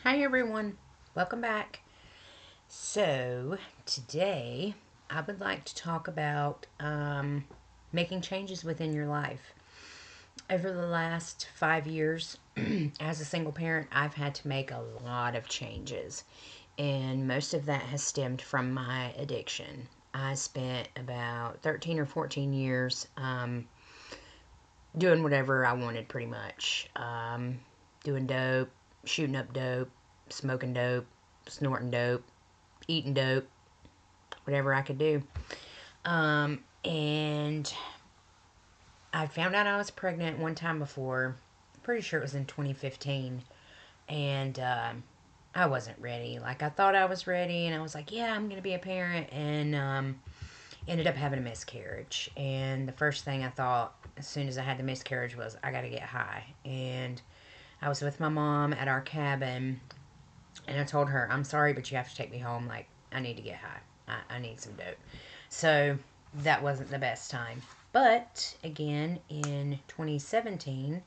Hi everyone, welcome back. So, today I would like to talk about making changes within your life. Over the last 5 years, as a single parent, I've had to make a lot of changes, and most of that has stemmed from my addiction. I spent about 13 or 14 years doing whatever I wanted, pretty much. Doing dope, shooting up dope, smoking dope, snorting dope, eating dope, whatever I could do. And I found out I was pregnant one time before. Pretty sure it was in 2015. And I wasn't ready. Like, I thought I was ready, and I was like, yeah, I'm going to be a parent. And ended up having a miscarriage. And the first thing I thought as soon as I had the miscarriage was, I got to get high. And I was with my mom at our cabin, and I told her, I'm sorry, but you have to take me home. Like, I need to get high. I need some dope. So that wasn't the best time. But again, in 2017,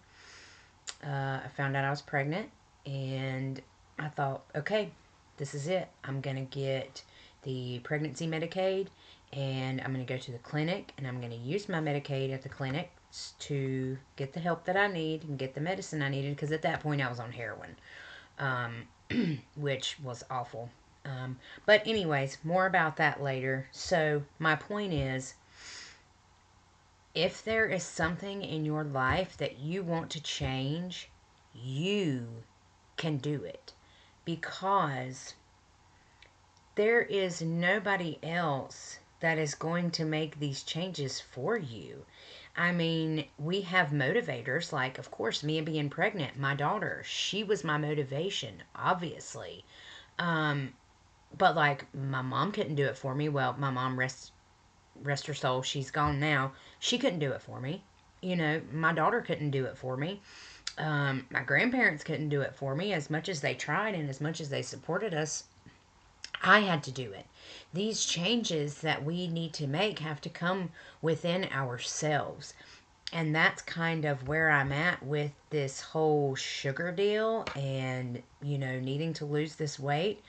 I found out I was pregnant, and I thought, okay, this is it. I'm going to get the pregnancy Medicaid, and I'm going to go to the clinic, and I'm going to use my Medicaid at the clinic to get the help that I need and get the medicine I needed, because at that point I was on heroin, which was awful. But, anyways, more about that later. So, my point is, if there is something in your life that you want to change, you can do it, because there is nobody else that is going to make these changes for you. I mean, we have motivators, like, of course, me being pregnant, my daughter, she was my motivation, obviously. Um, but like, my mom couldn't do it for me. Well, my mom, rest her soul, she's gone now. She couldn't do it for me. My daughter couldn't do it for me. My grandparents couldn't do it for me, as much as they tried and as much as they supported us. I had to do it. These changes that we need to make have to come within ourselves. And that's kind of where I'm at with this whole sugar deal and, needing to lose this weight.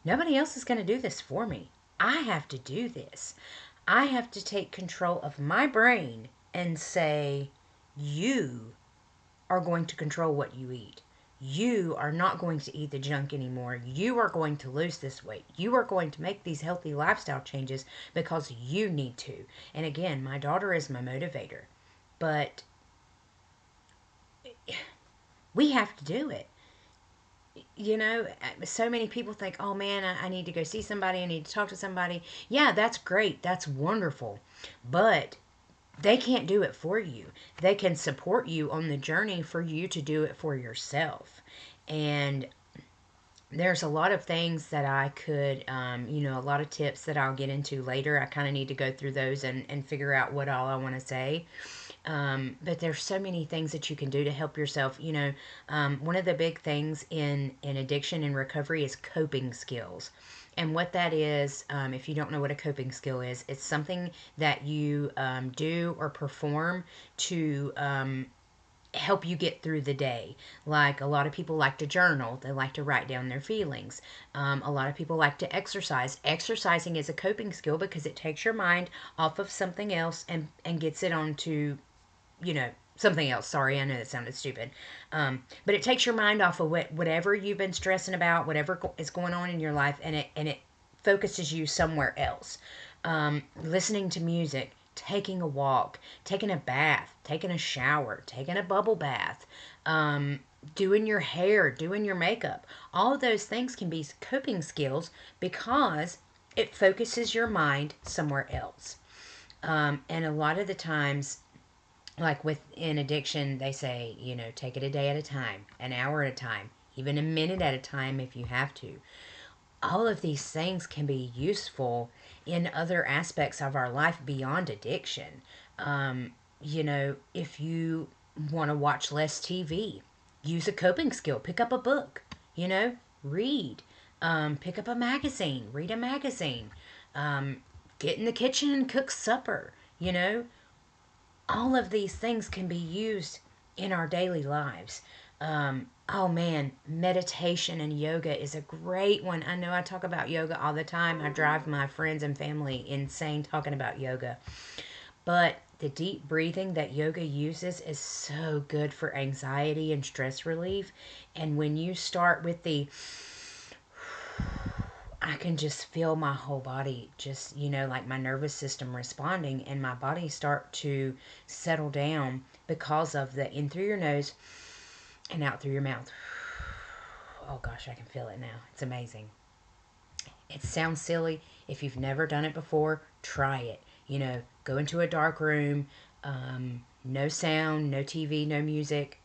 Nobody else is going to do this for me. I have to do this. I have to take control of my brain and say, you are going to control what you eat. You are not going to eat the junk anymore. You are going to lose this weight. You are going to make these healthy lifestyle changes because you need to. And again, my daughter is my motivator. But we have to do it. So many people think, oh man, I need to go see somebody. I need to talk to somebody. Yeah, that's great. That's wonderful. But they can't do it for you. They can support you on the journey for you to do it for yourself. And there's a lot of things that I could, a lot of tips that I'll get into later. I kind of need to go through those and figure out what all I want to say. But there's so many things that you can do to help yourself. One of the big things in addiction and recovery is coping skills. And what that is, if you don't know what a coping skill is, it's something that you do or perform to help you get through the day. Like, a lot of people like to journal, they like to write down their feelings. A lot of people like to exercise. Exercising is a coping skill because it takes your mind off of something else and gets it onto, something else. Sorry, I know that sounded stupid. But it takes your mind off of whatever you've been stressing about, whatever is going on in your life, and it focuses you somewhere else. Listening to music, taking a walk, taking a bath, taking a shower, taking a bubble bath, doing your hair, doing your makeup. All of those things can be coping skills because it focuses your mind somewhere else. And a lot of the times, like within addiction, they say, take it a day at a time, an hour at a time, even a minute at a time if you have to. All of these things can be useful in other aspects of our life beyond addiction. If you want to watch less TV, use a coping skill. Pick up a book, read. Pick up a magazine, read a magazine. Get in the kitchen and cook supper. You know, all of these things can be used in our daily lives. Oh man, meditation and yoga is a great one. I know I talk about yoga all the time. I drive my friends and family insane talking about yoga. But the deep breathing that yoga uses is so good for anxiety and stress relief. And when you start with the, I can just feel my whole body, just, like my nervous system responding, and my body start to settle down because of the in through your nose and out through your mouth. Oh gosh, I can feel it now. It's amazing. It sounds silly. If you've never done it before, try it. Go into a dark room, no sound, no TV, no music.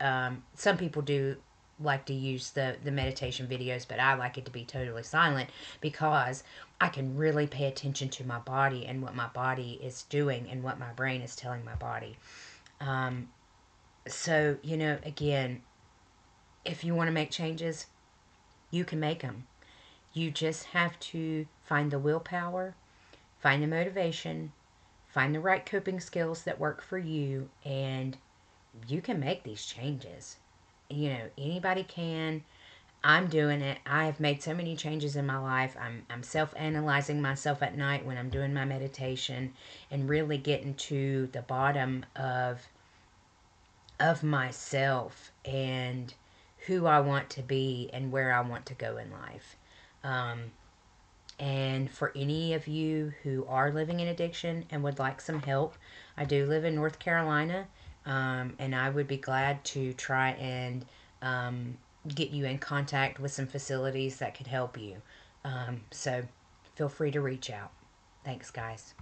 Some people do like to use the meditation videos, but I like it to be totally silent because I can really pay attention to my body and what my body is doing and what my brain is telling my body. So, again, if you want to make changes, you can make them. You just have to find the willpower, find the motivation, find the right coping skills that work for you, and you can make these changes. Anybody can. I'm doing it. I have made so many changes in my life. I'm self-analyzing myself at night when I'm doing my meditation and really getting to the bottom of myself and who I want to be and where I want to go in life. Um, And for any of you who are living in addiction and would like some help, I do live in North Carolina, and I would be glad to try and get you in contact with some facilities that could help you. So feel free to reach out. Thanks, guys.